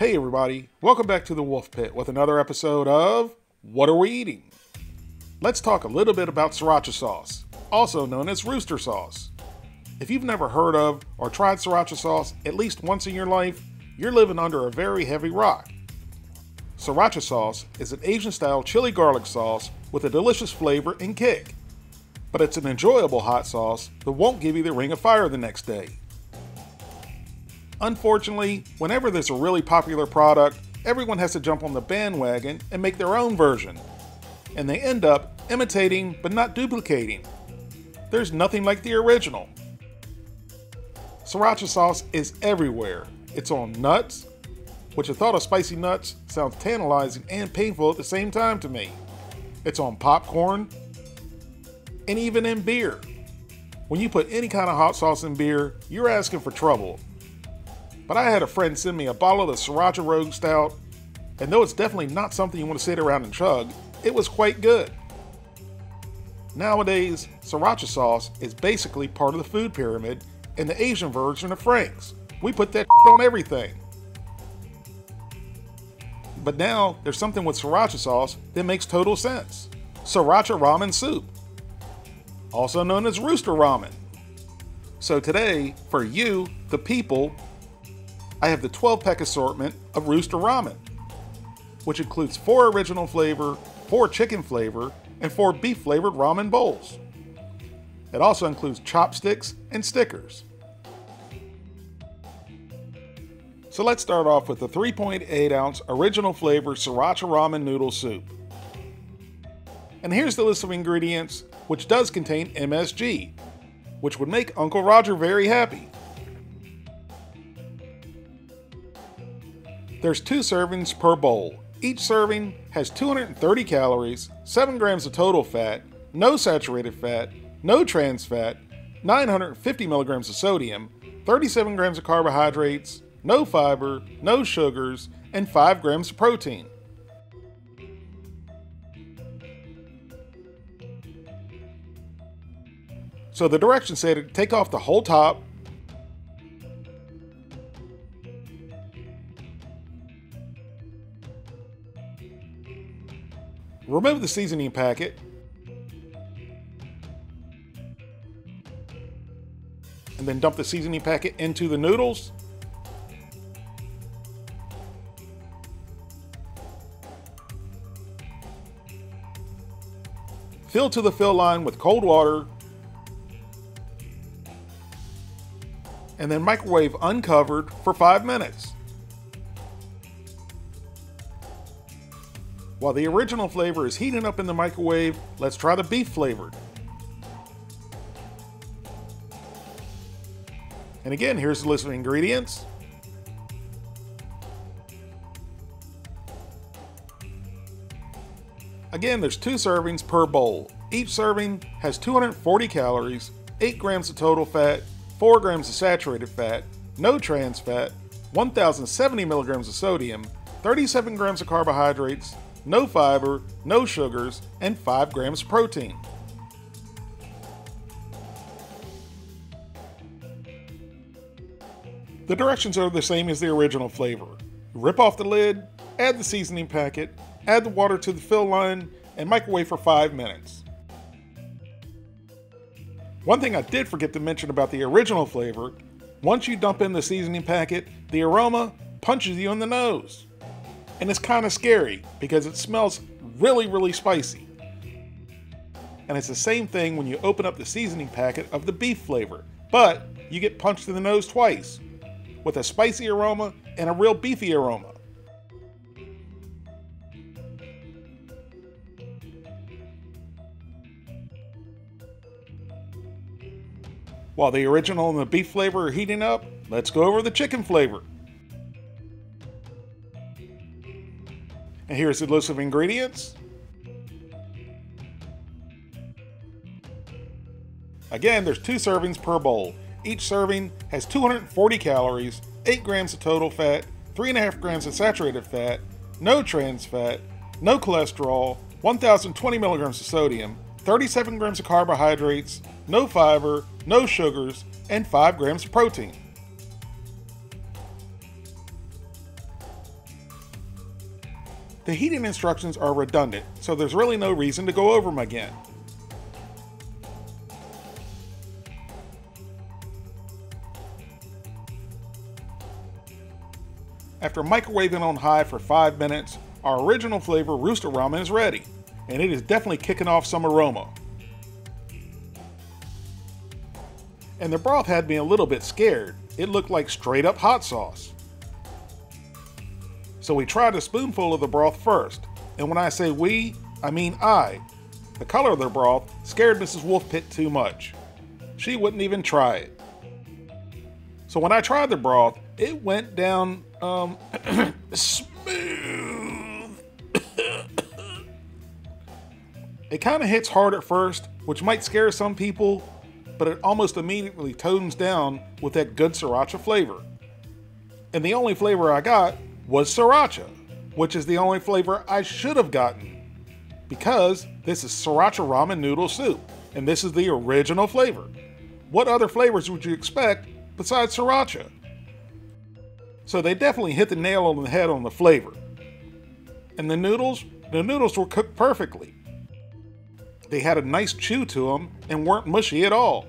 Hey everybody, welcome back to the Wolfe Pit with another episode of What Are We Eating? Let's talk a little bit about sriracha sauce, also known as Rooster sauce. If you've never heard of or tried sriracha sauce at least once in your life, you're living under a very heavy rock. Sriracha sauce is an Asian-style chili garlic sauce with a delicious flavor and kick. But it's an enjoyable hot sauce that won't give you the ring of fire the next day. Unfortunately, whenever there's a really popular product, everyone has to jump on the bandwagon and make their own version. And they end up imitating but not duplicating. There's nothing like the original. Sriracha sauce is everywhere. It's on nuts, which the thought of spicy nuts sounds tantalizing and painful at the same time to me. It's on popcorn, and even in beer. When you put any kind of hot sauce in beer, you're asking for trouble. But I had a friend send me a bottle of the Sriracha Rogue Stout, and though it's definitely not something you want to sit around and chug, it was quite good. Nowadays, sriracha sauce is basically part of the food pyramid and the Asian version of Frank's. We put that on everything. But now, there's something with sriracha sauce that makes total sense. Sriracha ramen soup, also known as Rooster ramen. So today, for you, the people, I have the 12-pack assortment of Rooster ramen, which includes 4 original flavor, 4 chicken flavor, and 4 beef flavored ramen bowls. It also includes chopsticks and stickers. So let's start off with the 3.8 ounce original flavor Sriracha Ramen Noodle Soup. And here's the list of ingredients, which does contain MSG, which would make Uncle Roger very happy. There's 2 servings per bowl. Each serving has 230 calories, 7 grams of total fat, no saturated fat, no trans fat, 950 milligrams of sodium, 37 grams of carbohydrates, no fiber, no sugars, and 5 grams of protein. So the directions say to take off the whole top, remove the seasoning packet, and then dump the seasoning packet into the noodles. Fill to the fill line with cold water, and then microwave uncovered for 5 minutes. While the original flavor is heating up in the microwave, let's try the beef flavored. And again, here's the list of ingredients. Again, there's 2 servings per bowl. Each serving has 240 calories, 8 grams of total fat, 4 grams of saturated fat, no trans fat, 1,070 milligrams of sodium, 37 grams of carbohydrates, no fiber, no sugars, and 5 grams of protein. The directions are the same as the original flavor. Rip off the lid, add the seasoning packet, add the water to the fill line, and microwave for 5 minutes. One thing I did forget to mention about the original flavor, once you dump in the seasoning packet, the aroma punches you in the nose. And it's kind of scary because it smells really spicy. And it's the same thing when you open up the seasoning packet of the beef flavor, but you get punched in the nose twice, with a spicy aroma and a real beefy aroma. While the original and the beef flavor are heating up, let's go over the chicken flavor. And here's the list of ingredients. Again, there's 2 servings per bowl. Each serving has 240 calories, 8 grams of total fat, 3.5 grams of saturated fat, no trans fat, no cholesterol, 1,020 milligrams of sodium, 37 grams of carbohydrates, no fiber, no sugars, and 5 grams of protein. The heating instructions are redundant, so there's really no reason to go over them again. After microwaving on high for 5 minutes, our original flavor Rooster Ramen is ready, and it is definitely kicking off some aroma. And the broth had me a little bit scared. It looked like straight up hot sauce. So we tried a spoonful of the broth first, and when I say we, I mean I. The color of the broth scared Mrs. Wolfe too much. She wouldn't even try it. So when I tried the broth, it went down, smooth. It kind of hits hard at first, which might scare some people, but it almost immediately tones down with that good sriracha flavor. And the only flavor I got was sriracha, which is the only flavor I should have gotten, because this is sriracha ramen noodle soup, and this is the original flavor. What other flavors would you expect besides sriracha? So they definitely hit the nail on the head on the flavor. And the noodles were cooked perfectly. They had a nice chew to them and weren't mushy at all.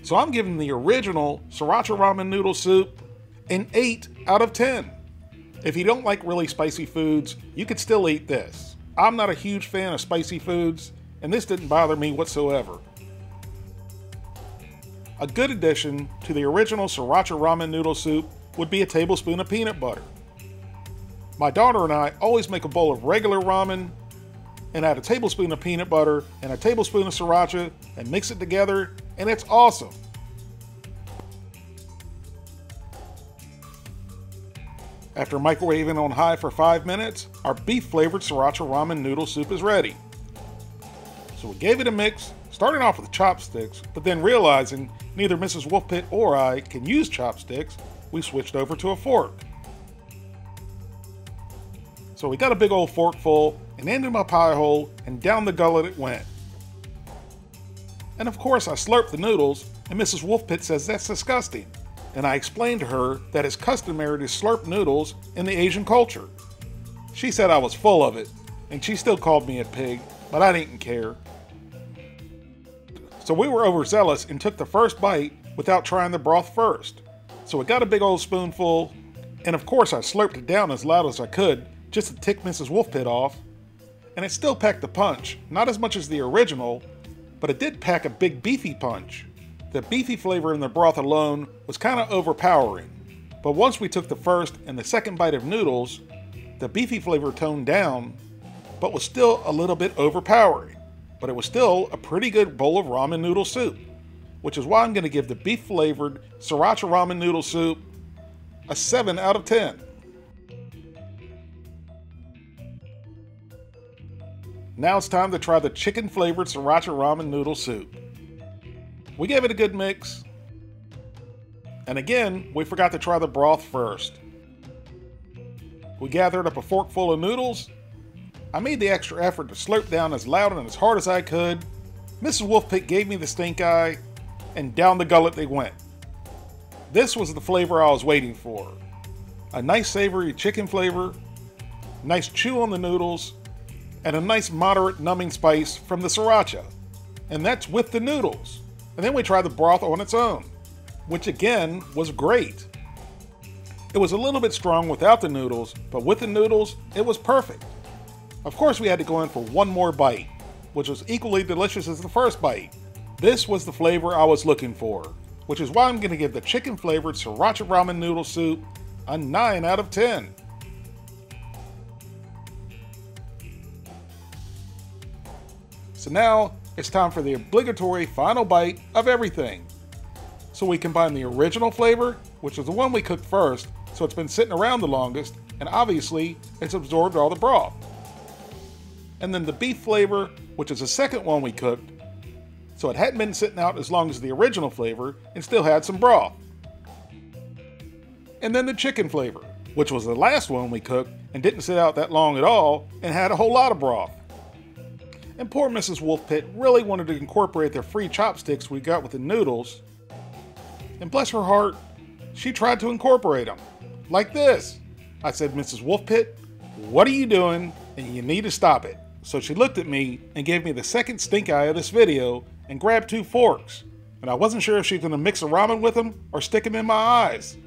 So I'm giving the original sriracha ramen noodle soup an 8 out of 10. If you don't like really spicy foods, you could still eat this. I'm not a huge fan of spicy foods, and this didn't bother me whatsoever. A good addition to the original sriracha ramen noodle soup would be a tablespoon of peanut butter. My daughter and I always make a bowl of regular ramen and add a tablespoon of peanut butter and a tablespoon of sriracha and mix it together, and it's awesome. After microwaving on high for 5 minutes, our beef-flavored sriracha ramen noodle soup is ready. So we gave it a mix, starting off with chopsticks, but then realizing neither Mrs. Wolfe or I can use chopsticks, we switched over to a fork. So we got a big old fork full and into my pie hole, and down the gullet it went. And of course I slurped the noodles, and Mrs. Wolfe says that's disgusting. And I explained to her that it's customary to slurp noodles in the Asian culture. She said I was full of it, and she still called me a pig, but I didn't care. So we were overzealous and took the first bite without trying the broth first. So we got a big old spoonful, and of course I slurped it down as loud as I could just to tick Mrs. Wolfe off. And it still packed a punch, not as much as the original, but it did pack a big beefy punch. The beefy flavor in the broth alone was kind of overpowering, but once we took the first and the second bite of noodles, the beefy flavor toned down, but was still a little bit overpowering. But it was still a pretty good bowl of ramen noodle soup, which is why I'm going to give the beef-flavored sriracha ramen noodle soup a 7 out of 10. Now it's time to try the chicken-flavored sriracha ramen noodle soup. We gave it a good mix, and again, we forgot to try the broth first. We gathered up a fork full of noodles. I made the extra effort to slurp down as loud and as hard as I could. Mrs. Wolfe gave me the stink eye, and down the gullet they went. This was the flavor I was waiting for. A nice savory chicken flavor, nice chew on the noodles, and a nice moderate numbing spice from the sriracha. And that's with the noodles. And then we tried the broth on its own, which again was great. It was a little bit strong without the noodles, but with the noodles, it was perfect. Of course, we had to go in for one more bite, which was equally delicious as the first bite. This was the flavor I was looking for, which is why I'm going to give the chicken-flavored sriracha ramen noodle soup a 9 out of 10. So now, it's time for the obligatory final bite of everything. So we combine the original flavor, which is the one we cooked first, so it's been sitting around the longest, and obviously, it's absorbed all the broth. And then the beef flavor, which is the second one we cooked, so it hadn't been sitting out as long as the original flavor and still had some broth. And then the chicken flavor, which was the last one we cooked and didn't sit out that long at all and had a whole lot of broth. And poor Mrs. Wolfe really wanted to incorporate the free chopsticks we got with the noodles. And bless her heart, she tried to incorporate them. Like this. I said, Mrs. Wolfe, "What are you doing? And you need to stop it." So she looked at me and gave me the second stink eye of this video and grabbed 2 forks. And I wasn't sure if she was going to mix the ramen with them or stick them in my eyes.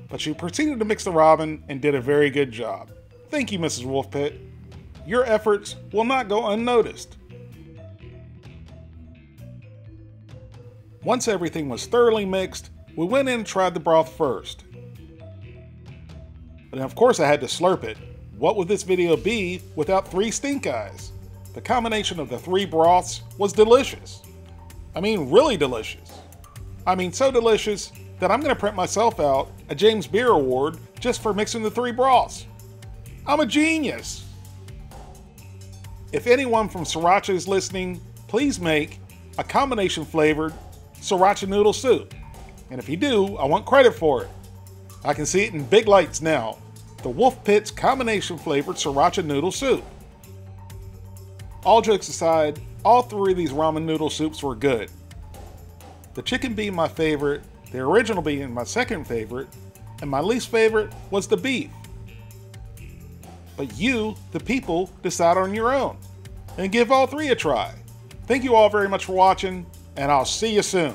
But she proceeded to mix the ramen and did a very good job. Thank you, Mrs. Wolfe. Your efforts will not go unnoticed. Once everything was thoroughly mixed, we went in and tried the broth first. And of course I had to slurp it. What would this video be without 3 stink eyes? The combination of the 3 broths was delicious. I mean, really delicious. I mean, so delicious that I'm going to print myself out a James Beard Award just for mixing the 3 broths. I'm a genius. If anyone from Sriracha is listening, please make a combination flavored Sriracha noodle soup. And if you do, I want credit for it. I can see it in big lights now. The Wolfe Pit's combination flavored Sriracha noodle soup. All jokes aside, all 3 of these ramen noodle soups were good. The chicken being my favorite, the original being my second favorite, and my least favorite was the beef. But you, the people, decide on your own and give all 3 a try. Thank you all very much for watching, and I'll see you soon.